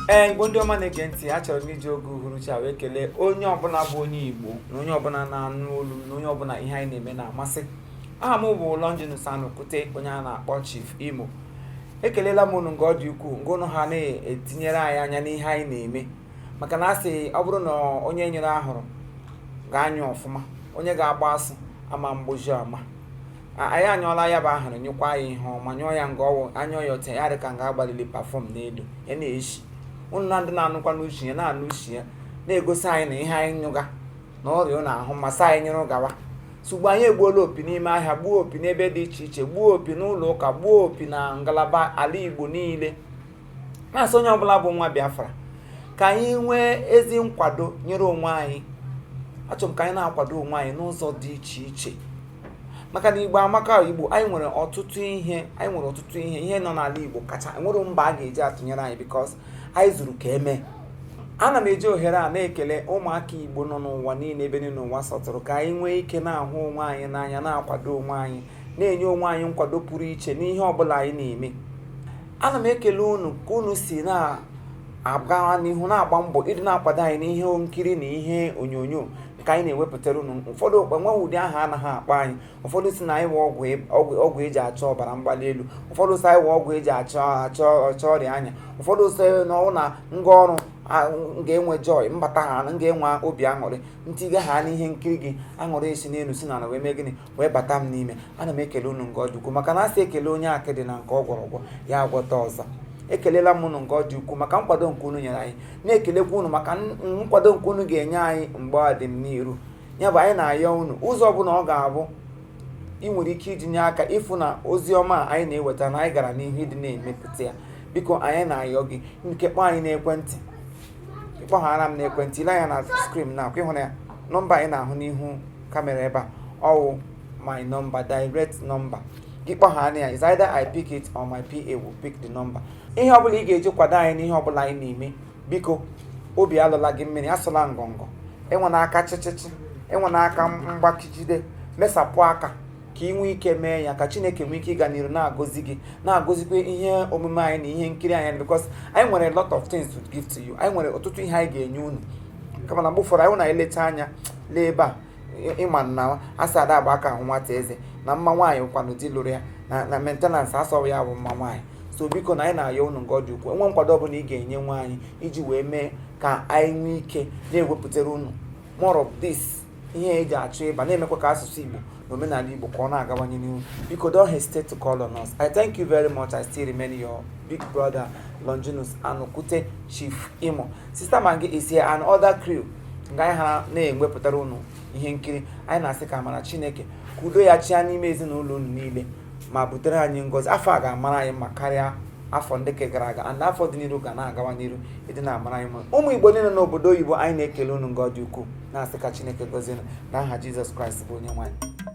Igbo ndị ọma na-ege ntị, achọrọ m iji oge uhuruchi a wee kelee onye ọbụla bụ onye Igbo na onye ọbụla na-anụ olu na onye ọbụla ihe anyị na-eme na-amasị. Aha m bụ Longinus Anukwute, onye a na-akpọ Chief Imo. Ekelela m unu nke ọ dị ukwuu nke unu ha na-etinyere anyị anya n'ihe anyị na-eme, maka na asị ọ bụrụ na onye nyere ahụrụ ga-anyụ ọfụma, onye ga-agba asụ ama mgboji ama. Anyị anyụọla ya bụ ahụrụ nyụkwa ya ihe ọma, nyụọ ya nga ọwụ anyụọ ya ote ya dị ka nga agbalili pafọm n'elu ya na-eshi. Unu na ndị na-anụkwa n'uche ya na-anụ uche ya na-egosi anyị na ihe anyị nyụga na ọrịa ọ na-ahụ masị anyị nyụrụ gawa. Sugbo anyị egbuola opi n'ime ahịa, gbuo opi n'ebe dị iche iche, gbuo opi n'ụlọ ụka, gbuo opi na ngalaba ala Igbo niile. Na-asị onye ọbụla bụ nwa Biafra ka anyị nwee ezi nkwado nyere onwe anyị. Achọrọ m ka anyị na-akwado onwe anyị n'ụzọ dị iche iche, maka na Igbo amaka. Igbo anyị nwere ọtụtụ ihe nọ n'ala Igbo kacha enwere mba a ga-eji atụnyere anyị, because anyị zuru ka eme. Ana m eji ohere a na-ekele ụmụaka Igbo nọ n'ụwa niile, ebe niile n'ụwa sọtụrụ, ka anyị nwee ike na-ahụ onwe anyị n'anya, na-akwado onwe anyị, na-enye onwe anyị nkwado pụrụ iche n'ihe ọbụla anyị na-eme. Ana m ekele unu ka unu si na-aga n'ihu na-agba mbọ ịdị na-akwado anyị n'ihe nkiri na ihe onyonyo ka anyị na-ewepụtara unu. Ụfọdụ enweghị ụdị aha anaghị akpọ anyị. Ụfọdụ si na anyị wee ọgwụ eji achọ ọbara mgbali elu, ụfọdụ si anyị wee ọgwụ eji achọ ọrịa anya, ụfọdụ si na ọnwụ na ngwa ọrụ ga-enwe joy mbata ha ga-enwe obi aṅụrị ntiga ha n'ihe nkiri gị aṅụrị esi n'elu si n'ala wee mee gịnị wee bata m n'ime. Ana m ekele unu nke ọ dị ukwuu, maka na asị ekele onye akịdị na nke ọ gwọrọgwọ ya agwọta ọzọ. Ekelela m unu nke ọ dị ukwuu maka nkwado nke unu nyere anyị, na-ekelekwa unu maka nkwado nke unu ga-enye anyị mgbe ọ dị n'iru. Ya bụ anyị na-ayọ unu ụzọ ọbụla ọ ga-abụ ị nwere ike ijinye aka ịfụ na ozi ọma anyị na-eweta na anyị gara n'ihu ịdị na-emepụta ya. Biko anyị na-ayọ gị nke kpọọ anyị n'ekwentị, ịkpọghara m n'ekwentị, ile anya na skrin na akwa ịhụrụ ya nọmba anyị na-ahụ n'ihu kamera ebe a, ọwụ my number, direct number. Gị kpọghara ya, is either I pick it or my PA will pick the number. Ihe ọbụla ị ga-eji kwado anyị n'ihe ọbụla anyị na-eme, biko obi alụla gị mmiri, asụla ngọngọ, enwe n'aka chịchịchị, enwe n'aka mgbakijide, mesapụ aka ka ị nwee ike mee ya, ka Chineke nwee ike ịga n'iru na-agọzi gị, na-agọzikwa ihe omume anyị na ihe nkiri anyị, because anyị nwere a lot of things to give to you. Anyị nwere ọtụtụ ihe anyị ga-enye unu, kama na mgbe ụfọdụ anyị na-eleta anya lee ebe a ịma na asị ada agba aka ahụ nwata eze na mma nwaanyị kwanụ di lụrụ ya na maintenance asọghị ya bụ mma nwaanyị. So biko na anyị na-ayọ unu nke ọ dị ukwuu, enwe nkwado ọbụla ị ga-enye nwe anyị iji wee mee ka anyị nwee ike na-ewepụtara unu more of this ihe eji achọ ịba, na-emekwa ka asụsụ Igbo na omenala Igbo ka ọ na-agawanye n'ihu. Biko don't hesitate to call on us. I thank you very much. I still remain your big brother Longinus Anukwute, Chief Imo. Sister Mangi is here and other crew nga anyị ha na-ewepụtara unu ihe nkiri. Anyị na-asị ka amara Chineke ka udo ya chịa n'ime ezinụlọ unu niile, ma butere anyị ngọzi. Afọ a ga-amara anyị ma karịa afọ ndị ke gara aga, and afọ dị n'iru ga na-agawa n'iru ịdị na-amara anyị mma. Ụmụ Igbo niile n'obodo oyibo, anyị na-ekele unu nke ọ dị ukwuu, na-asị ka Chineke gọzie n'aha Jizọs Kraịst bụ onye nwe anyị.